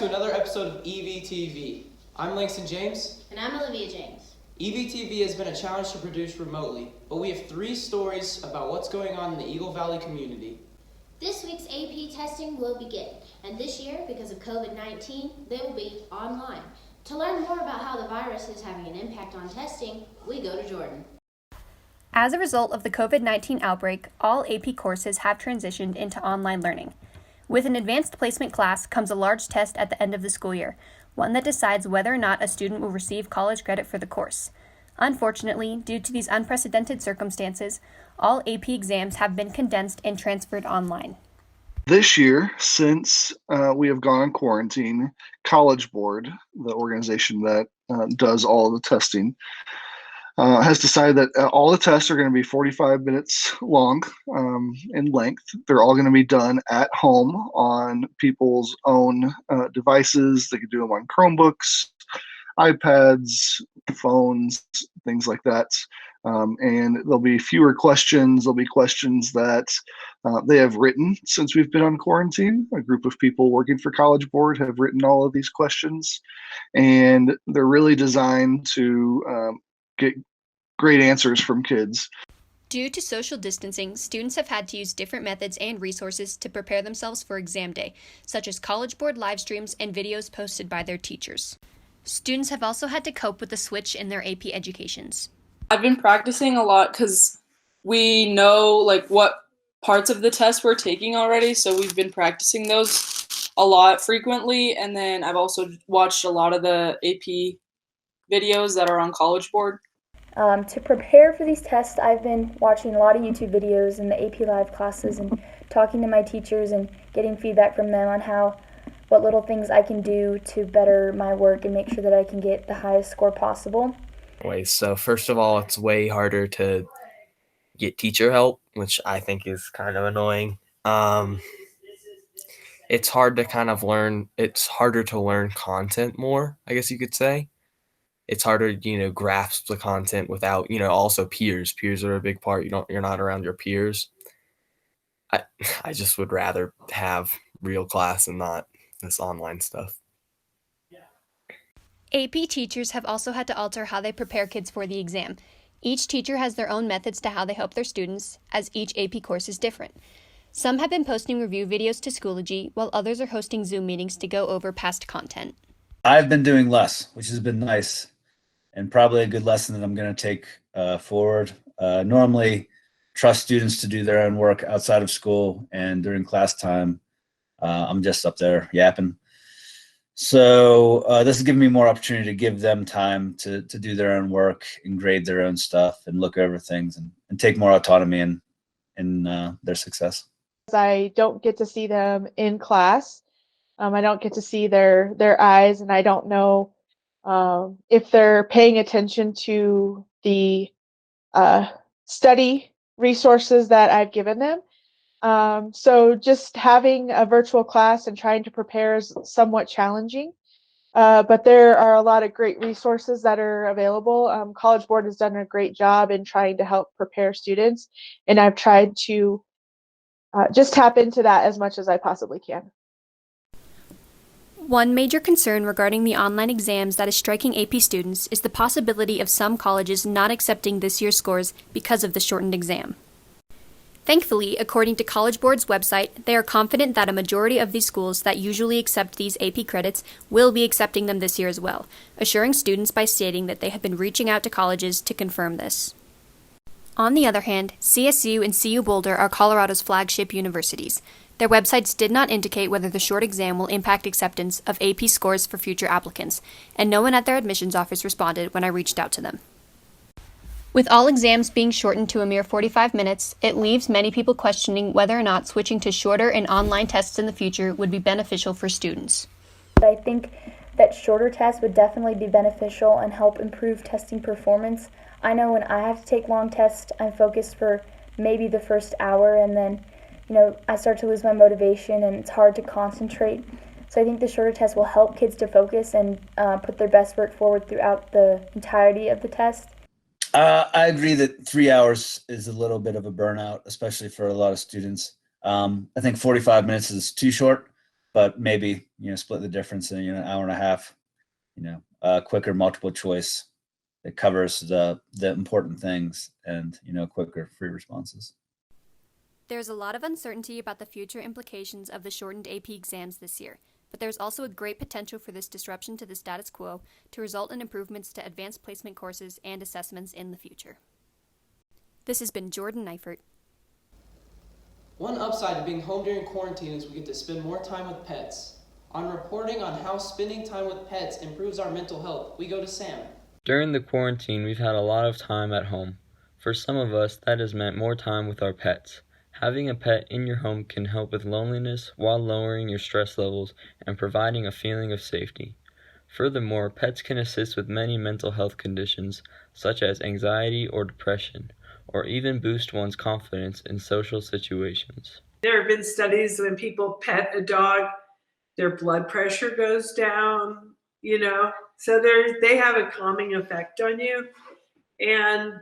to another episode of EVTV. I'm Langston James. And I'm Olivia James. EVTV has been a challenge to produce remotely, but we have 3 stories about what's going on in the Eagle Valley community. This week's AP testing will begin, and this year, because of COVID-19, they will be online. To learn more about how the virus is having an impact on testing, we go to Jordan. As a result of the COVID-19 outbreak, all AP courses have transitioned into online learning. With an advanced placement class comes a large test at the end of the school year, one that decides whether or not a student will receive college credit for the course. Unfortunately, due to these unprecedented circumstances, all AP exams have been condensed and transferred online. This year, since we have gone on quarantine, College Board, the organization that does all of the testing, has decided that all the tests are going to be 45 minutes long in length. They're all going to be done at home on people's own devices. They can do them on Chromebooks, iPads, phones, things like that. And there'll be fewer questions. There'll be questions that they have written since we've been on quarantine. A group of people working for College Board have written all of these questions, and they're really designed to get great answers from kids. Due to social distancing, students have had to use different methods and resources to prepare themselves for exam day, such as College Board live streams and videos posted by their teachers. Students have also had to cope with the switch in their AP educations. I've been practicing a lot because we know what parts of the test we're taking already, so we've been practicing those a lot frequently, and then I've also watched a lot of the AP videos that are on College Board. To prepare for these tests, I've been watching a lot of YouTube videos in the AP Live classes and talking to my teachers and getting feedback from them on what little things I can do to better my work and make sure that I can get the highest score possible. So first of all, it's way harder to get teacher help, which I think is kind of annoying. It's hard to kind of learn. It's harder to learn content more, I guess you could say. It's harder, grasp the content without, also peers. Peers are a big part. You're not around your peers. I just would rather have real class and not this online stuff. AP teachers have also had to alter how they prepare kids for the exam. Each teacher has their own methods to how they help their students, as each AP course is different. Some have been posting review videos to Schoology, while others are hosting Zoom meetings to go over past content. I've been doing less, which has been nice, and probably a good lesson that I'm going to take forward. Normally, trust students to do their own work outside of school, and during class time, I'm just up there yapping. So this is giving me more opportunity to give them time to do their own work and grade their own stuff and look over things and take more autonomy in their success. I don't get to see them in class. I don't get to see their eyes, and I don't know if they're paying attention to the study resources that I've given them. So just having a virtual class and trying to prepare is somewhat challenging, but there are a lot of great resources that are available. College Board has done a great job in trying to help prepare students, and I've tried to just tap into that as much as I possibly can. One major concern regarding the online exams that is striking AP students is the possibility of some colleges not accepting this year's scores because of the shortened exam. Thankfully, according to College Board's website, they are confident that a majority of these schools that usually accept these AP credits will be accepting them this year as well, assuring students by stating that they have been reaching out to colleges to confirm this. On the other hand, CSU and CU Boulder are Colorado's flagship universities. Their websites did not indicate whether the short exam will impact acceptance of AP scores for future applicants, and no one at their admissions office responded when I reached out to them. With all exams being shortened to a mere 45 minutes, it leaves many people questioning whether or not switching to shorter and online tests in the future would be beneficial for students. I think that shorter tests would definitely be beneficial and help improve testing performance. I know when I have to take long tests, I'm focused for maybe the first hour, and then I start to lose my motivation and it's hard to concentrate. So I think the shorter test will help kids to focus and put their best work forward throughout the entirety of the test. I agree that 3 hours is a little bit of a burnout, especially for a lot of students. I think 45 minutes is too short. but maybe, split the difference in, an hour and a half, quicker multiple choice that covers the important things and, quicker free responses. There's a lot of uncertainty about the future implications of the shortened AP exams this year, but there's also a great potential for this disruption to the status quo to result in improvements to advanced placement courses and assessments in the future. This has been Jordan Neifert. One upside of being home during quarantine is we get to spend more time with pets. On reporting on how spending time with pets improves our mental health, we go to Sam. During the quarantine, we've had a lot of time at home. For some of us, that has meant more time with our pets. Having a pet in your home can help with loneliness while lowering your stress levels and providing a feeling of safety. Furthermore, pets can assist with many mental health conditions such as anxiety or depression, or even boost one's confidence in social situations. There have been studies when people pet a dog, their blood pressure goes down, so they have a calming effect on you. And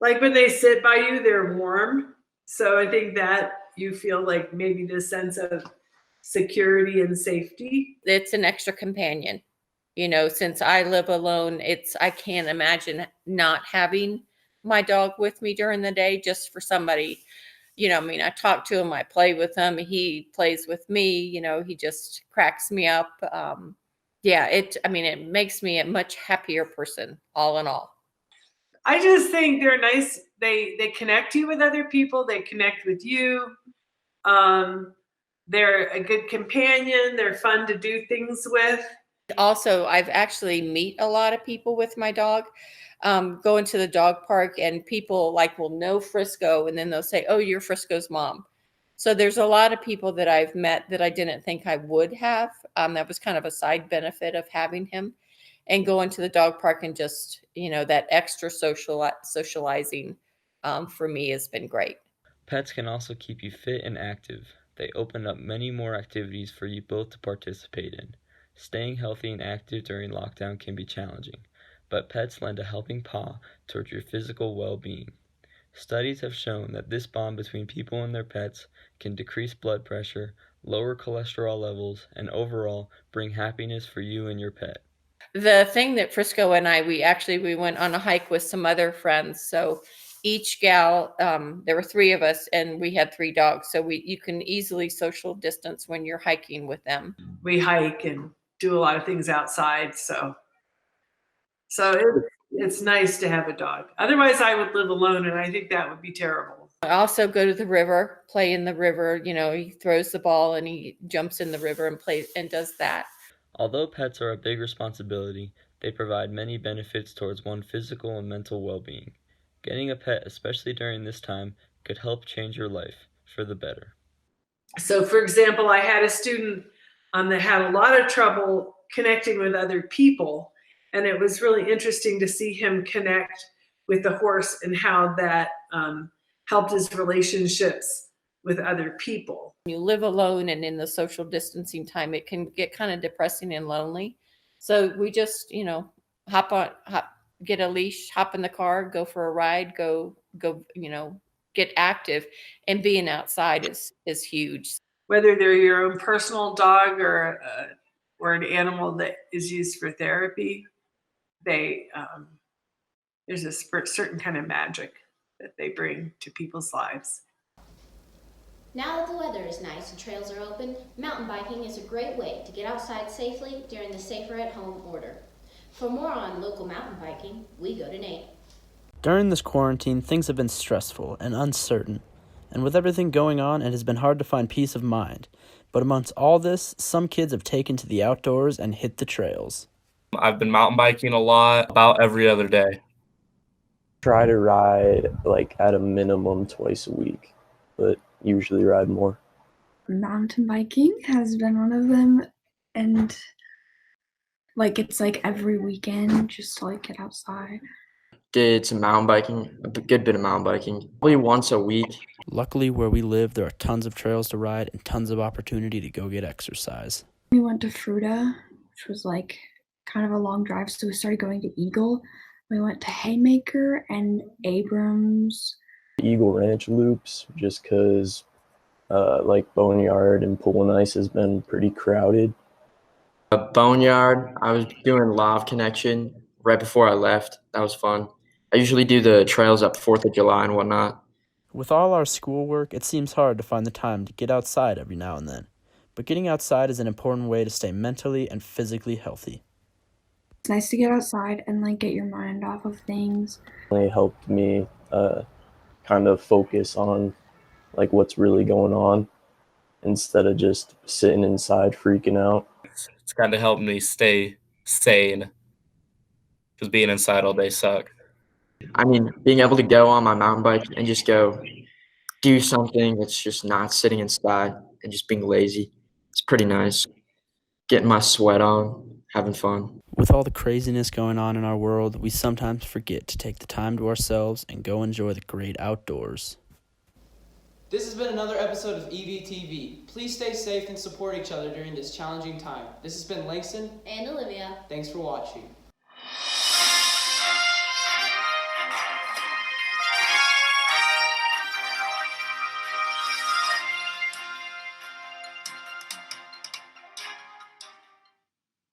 like when they sit by you, they're warm. So I think that you feel like maybe this sense of security and safety. It's an extra companion. Since I live alone, I can't imagine not having my dog with me during the day just for somebody. I talk to him, I play with him, he plays with me, he just cracks me up. It makes me a much happier person, all in all. I just think they're nice. They connect you with other people. They connect with you. They're a good companion. They're fun to do things with. Also, I've actually meet a lot of people with my dog. Going to the dog park, and people will know Frisco, and then they'll say, "Oh, you're Frisco's mom." So there's a lot of people that I've met that I didn't think I would have. That was kind of a side benefit of having him. And going to the dog park and just, that extra socializing for me has been great. Pets can also keep you fit and active. They open up many more activities for you both to participate in. Staying healthy and active during lockdown can be challenging, but pets lend a helping paw towards your physical well-being. Studies have shown that this bond between people and their pets can decrease blood pressure, lower cholesterol levels, and overall bring happiness for you and your pet. The thing that Frisco and I, we went on a hike with some other friends. So each gal, there were 3 of us, and we had 3 dogs. So you can easily social distance when you're hiking with them. We hike and do a lot of things outside. So it's nice to have a dog. Otherwise, I would live alone, and I think that would be terrible. I also go to the river, play in the river. He throws the ball and he jumps in the river and plays and does that. Although pets are a big responsibility, they provide many benefits towards one's physical and mental well-being. Getting a pet, especially during this time, could help change your life for the better. So, for example, I had a student that had a lot of trouble connecting with other people, and it was really interesting to see him connect with the horse and how that helped his relationships with other people. You live alone, and in the social distancing time, it can get kind of depressing and lonely. So we just, get a leash, hop in the car, go for a ride, go, get active, and being outside is huge. Whether they're your own personal dog or an animal that is used for therapy, there's a certain kind of magic that they bring to people's lives. Now that the weather is nice and trails are open, mountain biking is a great way to get outside safely during the Safer at Home order. For more on local mountain biking, we go to Nate. During this quarantine, things have been stressful and uncertain, and with everything going on, it has been hard to find peace of mind. But amongst all this, some kids have taken to the outdoors and hit the trails. I've been mountain biking a lot, about every other day. Try to ride at a minimum twice a week, but usually ride more. Mountain biking has been one of them, and it's every weekend just to get outside. Did some mountain biking, a good bit of mountain biking, probably once a week. Luckily, where we live, there are tons of trails to ride and tons of opportunity to go get exercise. We went to Fruta, which was kind of a long drive, so we started going to Eagle. We went to Haymaker and Abrams. Eagle Ranch loops, just because like Boneyard and Pool and Ice has been pretty crowded. Boneyard, I was doing live connection right before I left. That was fun. I usually do the trails up 4th of July and whatnot. With all our schoolwork, it seems hard to find the time to get outside every now and then. But getting outside is an important way to stay mentally and physically healthy. It's nice to get outside and like get your mind off of things. It helped me kind of focus on like what's really going on instead of just sitting inside freaking out. It's kind of helped me stay sane because being inside all day sucks. I mean, being able to go on my mountain bike and just go do something that's just not sitting inside and just being lazy. It's pretty nice. Getting my sweat on, having fun. With all the craziness going on in our world, we sometimes forget to take the time to ourselves and go enjoy the great outdoors. This has been another episode of EVTV. Please stay safe and support each other during this challenging time. This has been Langston and Olivia. Thanks for watching.